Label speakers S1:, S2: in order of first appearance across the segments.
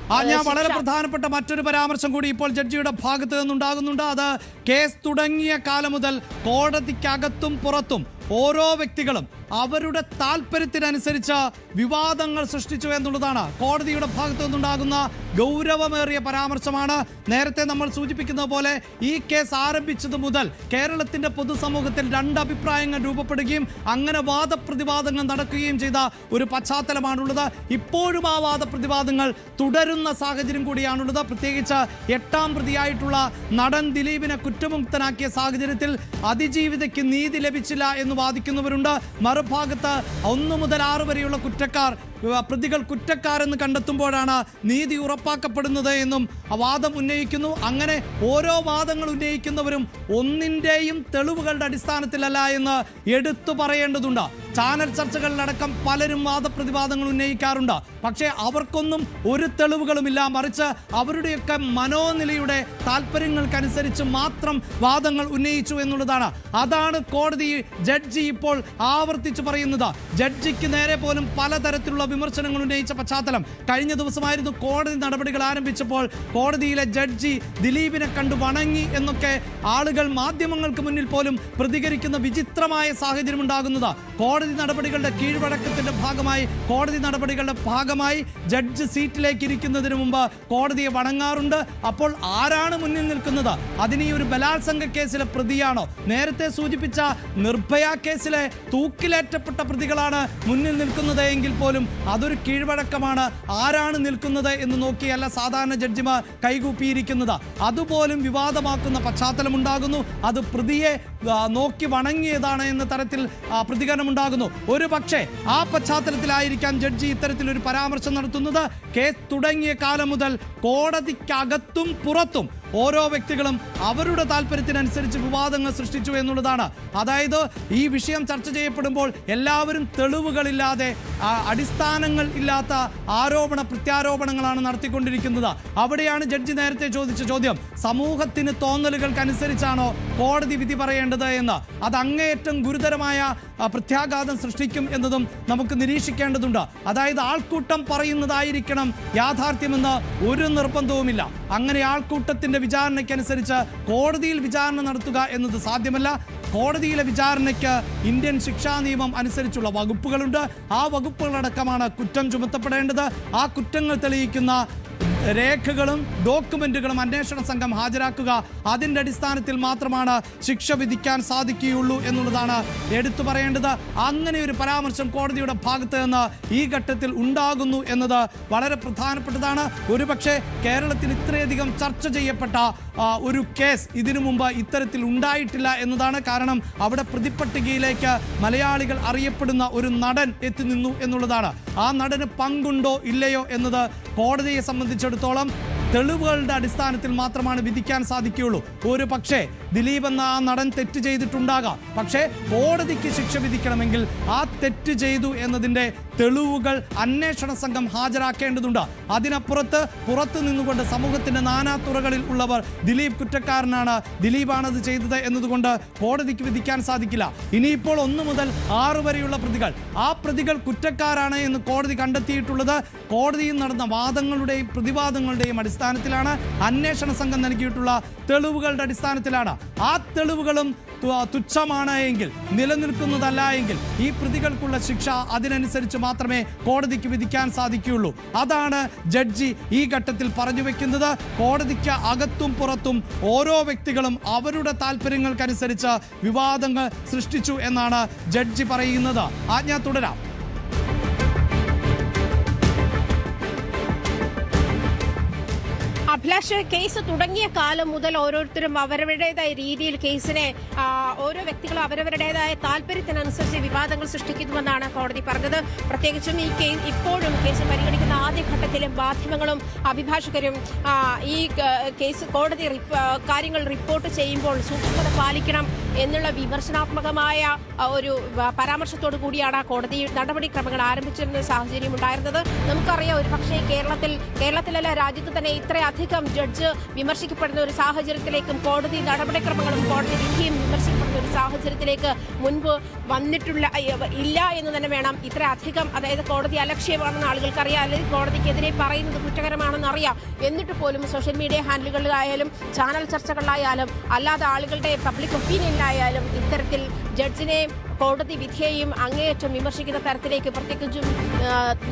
S1: ഞാൻ വളരെ പ്രധാനപ്പെട്ട മറ്റൊരു പരാമർശം കൂടി ഇപ്പോൾ ജഡ്ജിയുടെ ഭാഗത്ത് നിന്നുണ്ടാകുന്നുണ്ട്. അത് കേസ് തുടങ്ങിയ കാലം മുതൽ കോടതിക്കകത്തും പുറത്തും ഓരോ വ്യക്തികളും അവരുടെ താല്പര്യത്തിനനുസരിച്ച് വിവാദങ്ങൾ സൃഷ്ടിച്ചു എന്നുള്ളതാണ് കോടതിയുടെ ഭാഗത്തു നിന്നുണ്ടാകുന്ന ഗൗരവമേറിയ പരാമർശമാണ്. നേരത്തെ നമ്മൾ സൂചിപ്പിക്കുന്നത് പോലെ ഈ കേസ് ആരംഭിച്ചത് മുതൽ കേരളത്തിന്റെ പൊതുസമൂഹത്തിൽ രണ്ട് അഭിപ്രായങ്ങൾ രൂപപ്പെടുകയും അങ്ങനെ വാദപ്രതിവാദങ്ങൾ നടക്കുകയും ചെയ്ത ഒരു പശ്ചാത്തലമാണുള്ളത്. ഇപ്പോഴും ആ വാദപ്രതിവാദങ്ങൾ തുടരുന്ന സാഹചര്യം കൂടിയാണുള്ളത്. പ്രത്യേകിച്ച് 8ാം പ്രതിയായിട്ടുള്ള നടൻ ദിലീപിനെ കുറ്റമുക്തനാക്കിയ സാഹചര്യത്തിൽ അതിജീവിതയ്ക്ക് നീതി ലഭിച്ചില്ല എന്ന് വാദിക്കുന്നവരുണ്ട്. മറുഭാഗത്ത് 1 മുതൽ 6 വരെയുള്ള പ്രതികൾ കുറ്റക്കാരെന്ന് കണ്ടെത്തുമ്പോഴാണ് നീതി ഉറപ്പാക്കപ്പെടുന്നത് എന്നും വാദം ഉന്നയിക്കുന്നു. അങ്ങനെ ഓരോ വാദങ്ങൾ ഉന്നയിക്കുന്നവരും ഒന്നിൻ്റെയും തെളിവുകളുടെ അടിസ്ഥാനത്തിലല്ല എന്ന് എടുത്തു പറയേണ്ടതുണ്ട്. ചാനൽ ചർച്ചകളിലടക്കം പലരും വാദപ്രതിവാദങ്ങൾ ഉന്നയിക്കാറുണ്ട്. പക്ഷേ അവർക്കൊന്നും ഒരു തെളിവുകളുമില്ല. മറിച്ച് അവരുടെയൊക്കെ മനോനിലയുടെ താല്പര്യങ്ങൾക്കനുസരിച്ച് മാത്രം വാദങ്ങൾ ഉന്നയിച്ചു എന്നുള്ളതാണ്. അതാണ് കോടതി ജഡ്ജി ഇപ്പോൾ ആവർത്തിച്ചു പറയുന്നത്. ജഡ്ജിക്ക് നേരെ പോലും പലതരത്തിലുള്ള വിമർശനങ്ങൾ ഉന്നയിച്ച പശ്ചാത്തലം കഴിഞ്ഞ ദിവസമായിരുന്നു. കോടതി നടപടികൾ ആരംഭിച്ചപ്പോൾ കോടതിയിലെ ജഡ്ജി ദിലീപിനെ കണ്ടു വണങ്ങി എന്നൊക്കെ ആളുകൾ മാധ്യമങ്ങൾക്ക് മുന്നിൽ പോലും പ്രതികരിക്കുന്ന വിചിത്രമായ സാഹചര്യം ഉണ്ടാകുന്നത്. കോടതി നടപടികളുടെ കീഴ്വഴക്കത്തിന്റെ ഭാഗമായി ജഡ്ജ് സീറ്റിലേക്ക് ഇരിക്കുന്നതിന് മുമ്പ് കോടതിയെ വണങ്ങാറുണ്ട്. അപ്പോൾ ആരാണ് മുന്നിൽ നിൽക്കുന്നത്? അതിന് ഈ ഒരു ബലാത്സംഗ കേസിലെ പ്രതിയാണോ? നേരത്തെ സൂചിപ്പിച്ച നിർഭയ കേസിലെ തൂക്കിലേറ്റപ്പെട്ട പ്രതികളാണ് മുന്നിൽ നിൽക്കുന്നത് എങ്കിൽ പോലും അതൊരു കീഴ്വഴക്കമാണ്. ആരാണ് നിൽക്കുന്നത് എന്ന് നോക്കിയല്ല സാധാരണ ജഡ്ജിമാർ കൈകൂപ്പിയിരിക്കുന്നത്. അതുപോലും വിവാദമാക്കുന്ന പശ്ചാത്തലം ഉണ്ടാകുന്നു. അത് പ്രതിയെ നോക്കി വണങ്ങിയതാണ് എന്ന തരത്തിൽ പ്രതികരണമുണ്ടാകുന്നു. ഒരു പക്ഷേ ആ പശ്ചാത്തലത്തിലായിരിക്കാം ജഡ്ജി ഇത്തരത്തിലൊരു പരാമർശം നടത്തുന്നത്. കേസ് തുടങ്ങിയ കാലം മുതൽ കോടതിക്കകത്തും പുറത്തും ഓരോ വ്യക്തികളും അവരുടെ താല്പര്യത്തിനനുസരിച്ച് വിവാദങ്ങൾ സൃഷ്ടിച്ചു എന്നുള്ളതാണ്. അതായത് ഈ വിഷയം ചർച്ച ചെയ്യപ്പെടുമ്പോൾ എല്ലാവരും തെളിവുകളില്ലാതെ അടിസ്ഥാനങ്ങൾ ഇല്ലാത്ത പ്രത്യാരോപണങ്ങളാണ് നടത്തിക്കൊണ്ടിരിക്കുന്നത്. അവിടെയാണ് ജഡ്ജി നേരത്തെ ചോദിച്ച ചോദ്യം, സമൂഹത്തിന് തോന്നലുകൾക്കനുസരിച്ചാണോ കോടതി വിധി പറയേണ്ടത് എന്ന്. അത് അങ്ങേയറ്റം ഗുരുതരമായ പ്രത്യാഘാതം സൃഷ്ടിക്കും എന്നതും നമുക്ക് നിരീക്ഷിക്കേണ്ടതുണ്ട്. അതായത് ആൾക്കൂട്ടം പറയുന്നതായിരിക്കണം യാഥാർത്ഥ്യമെന്ന് ഒരു നിർബന്ധവുമില്ല. അങ്ങനെ ആൾക്കൂട്ടത്തിന്റെ വിചാരണയ്ക്കനുസരിച്ച് കോടതിയിൽ വിചാരണ നടത്തുക എന്നത് സാധ്യമല്ല. കോടതിയിലെ വിചാരണയ്ക്ക് ഇന്ത്യൻ ശിക്ഷാ നിയമം അനുസരിച്ചുള്ള വകുപ്പുകളുണ്ട്. ആ വകുപ്പുകളടക്കമാണ് കുറ്റം ചുമത്തപ്പെടേണ്ടത്. ആ കുറ്റങ്ങൾ തെളിയിക്കുന്ന രേഖകളും ഡോക്യുമെന്റുകളും അന്വേഷണ സംഘം ഹാജരാക്കുക. അതിൻ്റെ അടിസ്ഥാനത്തിൽ മാത്രമാണ് ശിക്ഷ വിധിക്കാൻ സാധിക്കുകയുള്ളൂ എന്നുള്ളതാണ് എടുത്തു പറയേണ്ടത്. അങ്ങനെ ഒരു പരാമർശം കോടതിയുടെ ഭാഗത്ത് നിന്ന് ഈ ഘട്ടത്തിൽ ഉണ്ടാകുന്നു എന്നത് വളരെ പ്രധാനപ്പെട്ടതാണ്. ഒരുപക്ഷെ കേരളത്തിൽ ഇത്രയധികം ചർച്ച ചെയ്യപ്പെട്ട ഒരു കേസ് ഇതിനു മുമ്പ് ഇത്തരത്തിൽ ഉണ്ടായിട്ടില്ല എന്നതാണ്. കാരണം അവിടെ പ്രതിപ്പട്ടികയിലേക്ക് മലയാളികൾ അറിയപ്പെടുന്ന ഒരു നടൻ എത്തി നിന്നു എന്നുള്ളതാണ്. ആ നടന് പങ്കുണ്ടോ ഇല്ലയോ എന്നത് കോടതിയെ സംബന്ധിച്ചിടത്തോളം തെളിവുകളുടെ അടിസ്ഥാനത്തിൽ മാത്രമാണ് വിധിക്കാൻ സാധിക്കുകയുള്ളൂ. ഒരു പക്ഷേ ദിലീപ് എന്ന ആ നടൻ തെറ്റ് ചെയ്തിട്ടുണ്ടാകാം. പക്ഷേ കോടതിക്ക് ശിക്ഷ വിധിക്കണമെങ്കിൽ ആ തെറ്റ് ചെയ്തു എന്നതിൻ്റെ തെളിവുകൾ അന്വേഷണ സംഘം ഹാജരാക്കേണ്ടതുണ്ട്. അതിനപ്പുറത്ത് പുറത്തു നിന്നുകൊണ്ട് സമൂഹത്തിൻ്റെ നാനാതുറകളിൽ ഉള്ളവർ ദിലീപ് കുറ്റക്കാരനാണ്, ദിലീപാണത് ചെയ്തത് എന്നതുകൊണ്ട് കോടതിക്ക് വിധിക്കാൻ സാധിക്കില്ല. ഇനിയിപ്പോൾ 1 മുതൽ 6 വരെയുള്ള പ്രതികൾ, ആ പ്രതികൾ കുറ്റക്കാരാണ് എന്ന് കോടതി കണ്ടെത്തിയിട്ടുള്ളത് കോടതിയിൽ നടന്ന വാദങ്ങളുടെയും പ്രതിവാദങ്ങളുടെയും അടിസ്ഥാനത്തിലാണ്. അന്വേഷണ സംഘം നൽകിയിട്ടുള്ള തെളിവുകളുടെ അടിസ്ഥാനത്തിലാണ്. ആ തെളിവുകളും തുച്ഛമാണ് എങ്കിൽ, നിലനിൽക്കുന്നതല്ല എങ്കിൽ ഈ പ്രതികൾക്കുള്ള ശിക്ഷ അതിനനുസരിച്ച് മാത്രമേ കോടതിക്ക് വിധിക്കാൻ സാധിക്കുകയുള്ളൂ. അതാണ് ജഡ്ജി ഈ ഘട്ടത്തിൽ പറഞ്ഞു വെക്കുന്നത്. കോടതിക്ക് അകത്തും പുറത്തും ഓരോ വ്യക്തികളും അവരുടെ താല്പര്യങ്ങൾക്കനുസരിച്ച് വിവാദങ്ങൾ സൃഷ്ടിച്ചു എന്നാണ് ജഡ്ജി പറയുന്നത്. ആജ്ഞ തുടരാം.
S2: അഭിലാഷ്, കേസ് തുടങ്ങിയ കാലം മുതൽ ഓരോരുത്തരും അവരവരുടേതായ രീതിയിൽ കേസിനെ ഓരോ വ്യക്തികളും അവരവരുടേതായ താല്പര്യത്തിനനുസരിച്ച് വിവാദങ്ങൾ സൃഷ്ടിക്കുന്നുവെന്നാണ് കോടതി പറഞ്ഞത്. പ്രത്യേകിച്ചും ഈ ഇപ്പോഴും കേസ് പരിഗണിക്കുന്ന ആദ്യഘട്ടത്തിലും മാധ്യമങ്ങളും അഭിഭാഷകരും ഈ കേസ് കോടതി കാര്യങ്ങൾ റിപ്പോർട്ട് ചെയ്യുമ്പോൾ സൂക്ഷ്മത പാലിക്കണം എന്നുള്ള വിമർശനാത്മകമായ ഒരു പരാമർശത്തോടു കൂടിയാണ് കോടതി നടപടിക്രമങ്ങൾ ആരംഭിച്ചിരുന്ന സാഹചര്യം ഉണ്ടായിരുന്നത്. നമുക്കറിയാം, ഒരു പക്ഷേ കേരളത്തിലല്ല രാജ്യത്ത് തന്നെ ഇത്രയധികം ജഡ്ജ് വിമർശിക്കപ്പെടുന്ന ഒരു സാഹചര്യത്തിലേക്കും കോടതി നടപടിക്രമങ്ങളും കോടതി വിധിയും വിമർശിക്കപ്പെടുന്ന ഒരു സാഹചര്യത്തിലേക്ക് മുൻപ് ഇല്ല എന്ന് തന്നെ വേണം. ഇത്രയധികം, അതായത് കോടതി അലക്ഷ്യമാണെന്ന് ആളുകൾക്കറിയാം, അല്ലെങ്കിൽ കോടതിക്കെതിരെ പറയുന്നത് കുറ്റകരമാണെന്ന് അറിയാം. എന്നിട്ട് പോലും സോഷ്യൽ മീഡിയ ഹാൻഡിലുകളിലായാലും ചാനൽ ചർച്ചകളിലായാലും അല്ലാതെ ആളുകളുടെ പബ്ലിക് ഒപ്പീനിയനിലായാലും ഇത്തരത്തിൽ ജഡ്ജിനെ കോടതി വിധിയെയും അങ്ങേയറ്റം വിമർശിക്കുന്ന തരത്തിലേക്ക്, പ്രത്യേകിച്ചും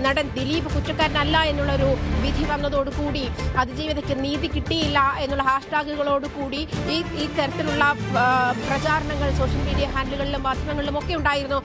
S2: നടൻ ദിലീപ് കുറ്റക്കാരനല്ല എന്നുള്ളൊരു വിധി വന്നതോടുകൂടി അതിജീവിതയ്ക്ക് നീതി കിട്ടിയില്ല എന്നുള്ള ഹാഷ്ടാഗുകളോടുകൂടി ഈ തരത്തിലുള്ള പ്രചാരണങ്ങൾ സോഷ്യൽ മീഡിയ ഹാൻഡിലുകളിലും മാധ്യമങ്ങളിലും ഒക്കെ ഉണ്ടായിരുന്നു.